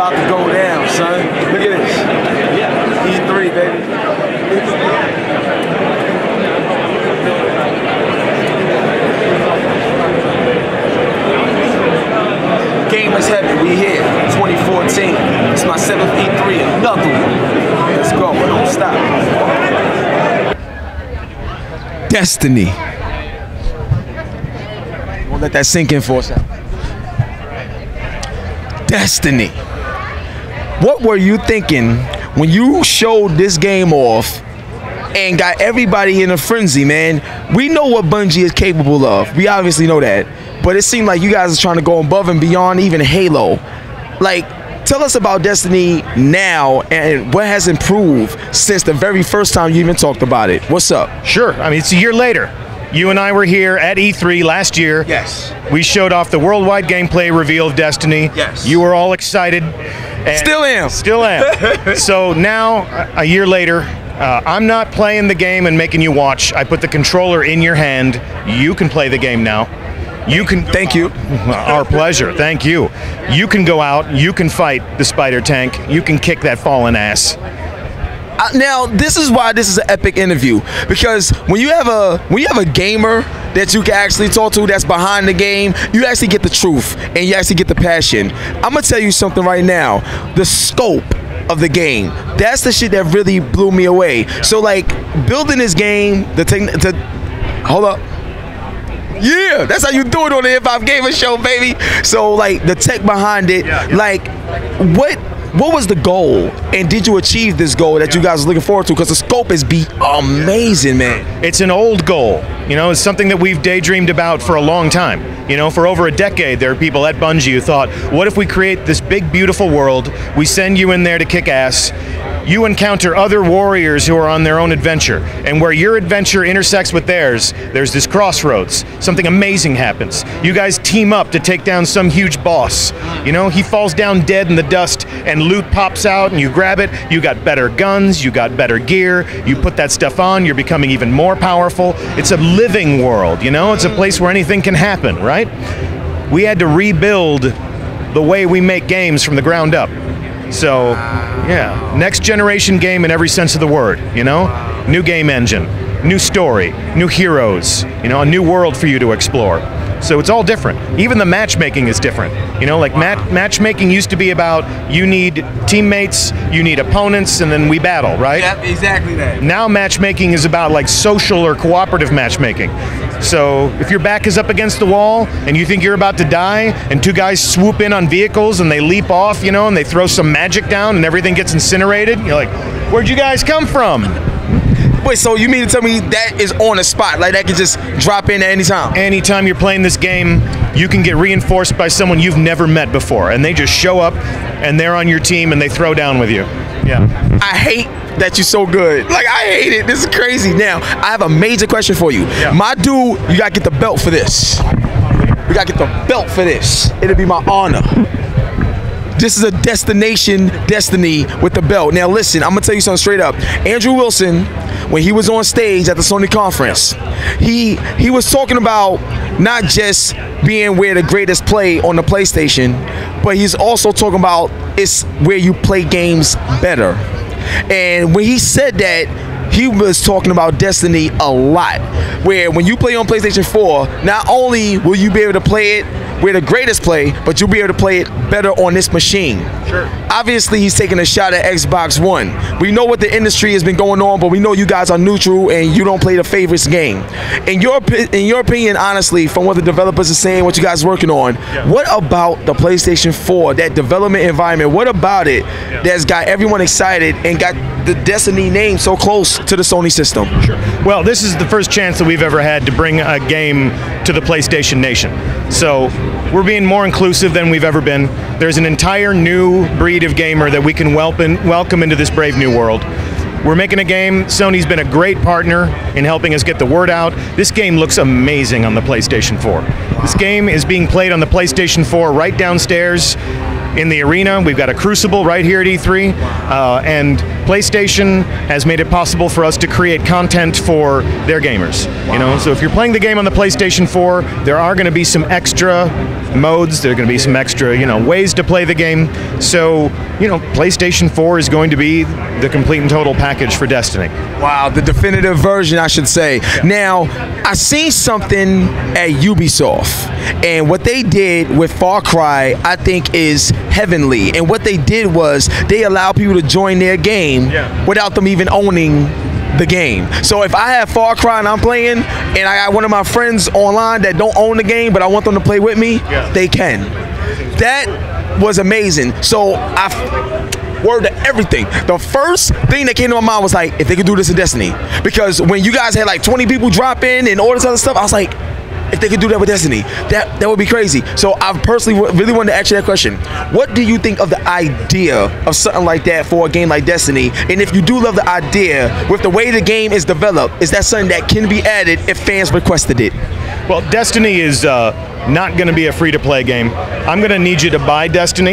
about to go down, son. Look at this. E3, baby. Game is heavy. We here. 2014. It's my 7th E3. Another one. Let's go. Don't stop. Destiny. We'll let that sink in for a second. Destiny. What were you thinking when you showed this game off and got everybody in a frenzy, man? We know what Bungie is capable of. We obviously know that. But it seemed like you guys are trying to go above and beyond even Halo. Like, tell us about Destiny now and what has improved since the very first time you even talked about it. What's up? Sure. I mean, it's a year later. You and I were here at E3 last year. Yes. We showed off the worldwide gameplay reveal of Destiny. Yes. You were all excited. Still am. Still am. So now, a year later, I'm not playing the game and making you watch. I put the controller in your hand. You can play the game now. You can. Thank you. Our pleasure. Thank you. You can go out. You can fight the spider tank. You can kick that fallen ass. Now, this is why this is an epic interview, because when you have a gamer that you can actually talk to that's behind the game, you actually get the truth and you actually get the passion. I'm gonna tell you something right now. The scope of the game, that's the shit that really blew me away. So like building this game, hold up. Yeah, that's how you do it on the HipHopGamer show, baby. So like the tech behind it, like what was the goal, and did you achieve this goal that you guys are looking forward to? Because the scope is amazing, man. It's an old goal. You know, it's something that we've daydreamed about for a long time. You know, for over a decade, there are people at Bungie who thought, what if we create this big, beautiful world, we send you in there to kick ass, you encounter other warriors who are on their own adventure, and where your adventure intersects with theirs, there's this crossroads. Something amazing happens. You guys team up to take down some huge boss. You know, he falls down dead in the dust, and loot pops out, and you grab it. You got better guns, you got better gear, you put that stuff on, you're becoming even more powerful. It's a living world, you know? It's a place where anything can happen, right? We had to rebuild the way we make games from the ground up. So, yeah, next generation game in every sense of the word, you know? New game engine, new story, new heroes, you know, a new world for you to explore. So it's all different. Even the matchmaking is different. You know, like matchmaking used to be about you need teammates, you need opponents, and then we battle, right? Yep, exactly that. Now matchmaking is about like social or cooperative matchmaking. So if your back is up against the wall and you think you're about to die and two guys swoop in on vehicles and they leap off, you know, and they throw some magic down and everything gets incinerated, you're like, where'd you guys come from? Wait, so you mean to tell me that is on the spot? Like that can just drop in at any time? Anytime you're playing this game, you can get reinforced by someone you've never met before, and they just show up and they're on your team and they throw down with you. Yeah. I hate that you're so good. Like, I hate it. This is crazy. Now, I have a major question for you. Yeah. My dude, you gotta get the belt for this. We gotta get the belt for this. It'll be my honor. This is a destination Destiny with the belt. Now listen, I'm gonna tell you something straight up. Andrew Wilson, when he was on stage at the Sony conference, he was talking about not just being where the greatest play on the PlayStation, but he's also talking about it's where you play games better. And when he said that, he was talking about Destiny a lot, where when you play on PlayStation 4, not only will you be able to play it where the greatest play, but you'll be able to play it better on this machine. Sure. Obviously, he's taking a shot at Xbox One. We know what the industry has been going on, but we know you guys are neutral and you don't play the favorites game. In your opinion, honestly, from what the developers are saying, what you guys are working on, what about the PlayStation 4, that development environment, what about it that's got everyone excited and got the Destiny name so close to the Sony system? Sure. Well, this is the first chance that we've ever had to bring a game to the PlayStation Nation. So we're being more inclusive than we've ever been. There's an entire new breed of gamer that we can welcome into this brave new world. We're making a game. Sony's been a great partner in helping us get the word out. This game looks amazing on the PlayStation 4. This game is being played on the PlayStation 4 right downstairs. in the arena. We've got a Crucible right here at E3, and PlayStation has made it possible for us to create content for their gamers. You know, so if you're playing the game on the PlayStation 4, there are going to be some extra modes. There are going to be some extra, you know, ways to play the game. So, you know, PlayStation 4 is going to be the complete and total package for Destiny. Wow, the definitive version, I should say. Yeah. Now, I seen something at Ubisoft, and what they did with Far Cry, I think, is heavenly. And what they did was they allow people to join their game without them even owning the game. So if I have Far Cry and I'm playing, and I got one of my friends online that don't own the game, but I want them to play with me, they can. That was amazing. So word to everything. The first thing that came to my mind was like, if they could do this in Destiny. Because when you guys had like 20 people drop in and all this other stuff, I was like, if they could do that with Destiny, that would be crazy. So I personally really wanted to ask you that question. What do you think of the idea of something like that for a game like Destiny? And if you do love the idea, with the way the game is developed, is that something that can be added if fans requested it? Well, Destiny is not going to be a free-to-play game. I'm going to need you to buy Destiny.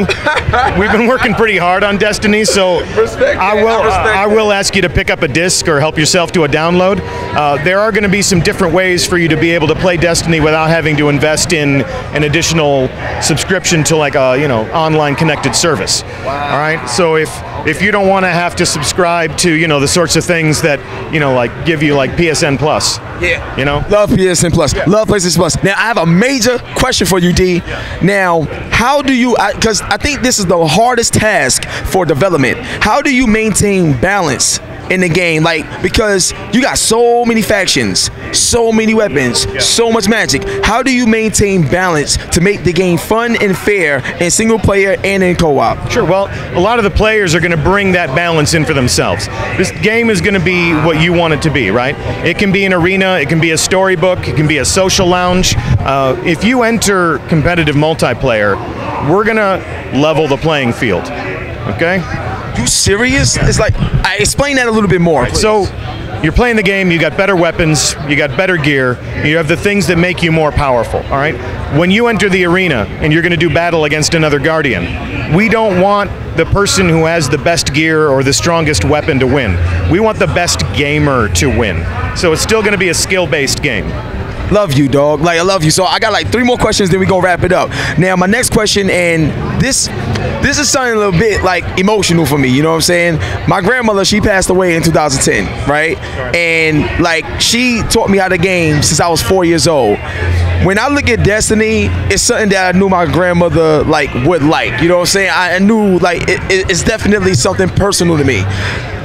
We've been working pretty hard on Destiny, so I will ask you to pick up a disc or help yourself to a download. There are going to be some different ways for you to be able to play Destiny without having to invest in an additional subscription to like a, you know, online connected service. Wow. All right, so if you don't want to have to subscribe to, you know, the sorts of things that, you know, like give you like PSN Plus. Yeah. You know? Love PSN Plus. Yeah. Love PlayStation Plus. Now, I have a major question for you, D. Yeah. Now, how do you, because I think this is the hardest task for development, how do you maintain balance in the game? Like, because you got so many factions, so many weapons, so much magic. How do you maintain balance to make the game fun and fair in single player and in co-op? Sure, well, a lot of the players are going to bring that balance in for themselves. This game is going to be what you want it to be, right? It can be an arena, it can be a storybook, it can be a social lounge. If you enter competitive multiplayer, we're going to level the playing field, okay? You serious? It's like, I explain that a little bit more. Right, so you're playing the game, you got better weapons, you got better gear, you have the things that make you more powerful, all right? When you enter the arena and you're going to do battle against another Guardian, we don't want the person who has the best gear or the strongest weapon to win. We want the best gamer to win. So it's still going to be a skill-based game. Love you, dog. Like, I love you. So I got like 3 more questions, then we gonna wrap it up. Now, my next question, and this is something a little bit like emotional for me, you know what I'm saying? My grandmother, she passed away in 2010, right? And like, she taught me how to game since I was 4 years old. When I look at Destiny, it's something that I knew my grandmother like would like, you know what I'm saying? I knew like it's definitely something personal to me.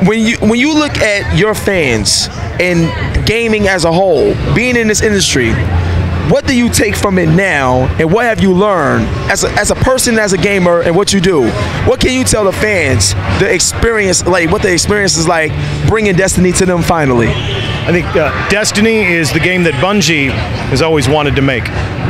When you look at your fans and gaming as a whole, being in this industry, what do you take from it now, and what have you learned as a person, as a gamer, and what you do? What can you tell the fans, the experience, like what the experience is like bringing Destiny to them finally? I think Destiny is the game that Bungie has always wanted to make.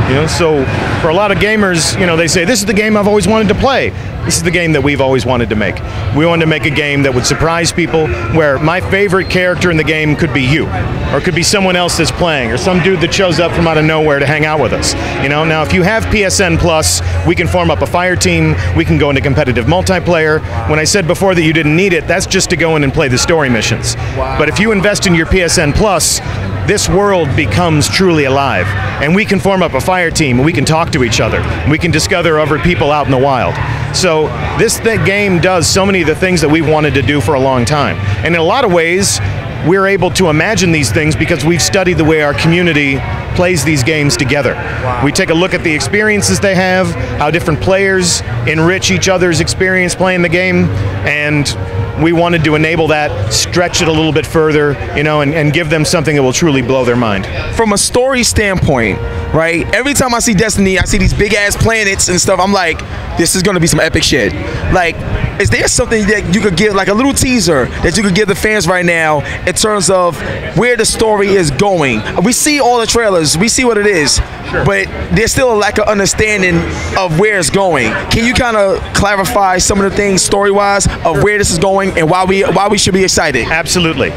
You know, so for a lot of gamers, you know, they say, this is the game I've always wanted to play. This is the game that we've always wanted to make. We wanted to make a game that would surprise people, where my favorite character in the game could be you, or it could be someone else that's playing, or some dude that shows up from out of nowhere to hang out with us. You know, now if you have PSN Plus, we can form up a fire team, we can go into competitive multiplayer. When I said before that you didn't need it, that's just to go in and play the story missions. Wow. But if you invest in your PSN Plus, this world becomes truly alive, and we can form up a fire team, and we can talk to each other, and we can discover other people out in the wild. So this game does so many of the things that we've wanted to do for a long time. And in a lot of ways, we're able to imagine these things because we've studied the way our community plays these games together. Wow. We take a look at the experiences they have, how different players enrich each other's experience playing the game, and we wanted to enable that, stretch it a little bit further, you know, and give them something that will truly blow their mind. From a story standpoint, right, every time I see Destiny, I see these big ass planets and stuff, I'm like, this is gonna be some epic shit. Like, is there something that you could give, like a little teaser that you could give the fans right now in terms of where the story is going? We see all the trailers, we see what it is, sure, but there's still a lack of understanding of where it's going. Can you kind of clarify some of the things story-wise of where this is going and why we should be excited? Absolutely.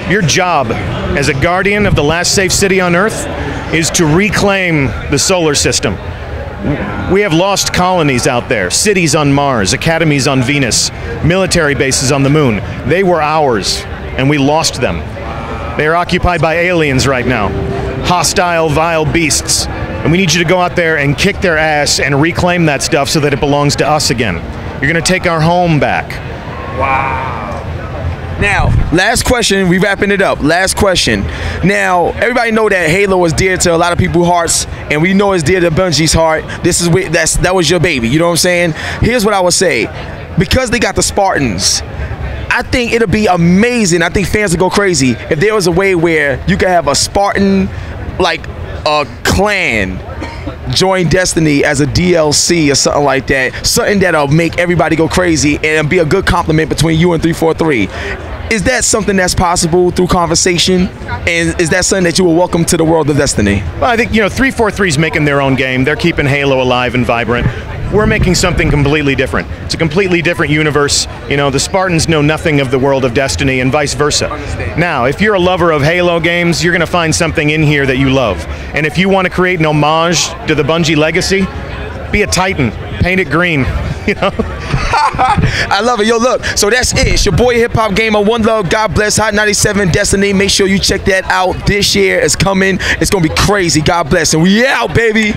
Your job as a guardian of the last safe city on Earth is to reclaim the solar system. We have lost colonies out there, cities on Mars, academies on Venus, military bases on the moon. They were ours, and we lost them. They are occupied by aliens right now, hostile, vile beasts. And we need you to go out there and kick their ass and reclaim that stuff so that it belongs to us again. You're going to take our home back. Wow. Now, last question, we wrapping it up. Last question. Now, everybody know that Halo is dear to a lot of people's hearts, and we know it's dear to Bungie's heart. This is that was your baby, you know what I'm saying? Here's what I would say. Because they got the Spartans, I think it'll be amazing. I think fans will go crazy if there was a way where you could have a Spartan, like a clan, join Destiny as a DLC or something like that. Something that'll make everybody go crazy and be a good compliment between you and 343. Is that something that's possible through conversation? And is that something that you will welcome to the world of Destiny? Well, I think, 343 is making their own game. They're keeping Halo alive and vibrant. We're making something completely different. It's a completely different universe. The Spartans know nothing of the world of Destiny and vice versa. Now, if you're a lover of Halo games, you're going to find something in here that you love. And if you want to create an homage to the Bungie legacy, be a Titan. Paint it green. I love it. Yo, look, so that's it. It's your boy HipHopGamer. One love. God bless. Hot 97 Destiny. Make sure you check that out. This year is coming. It's going to be crazy. God bless. And we out, baby.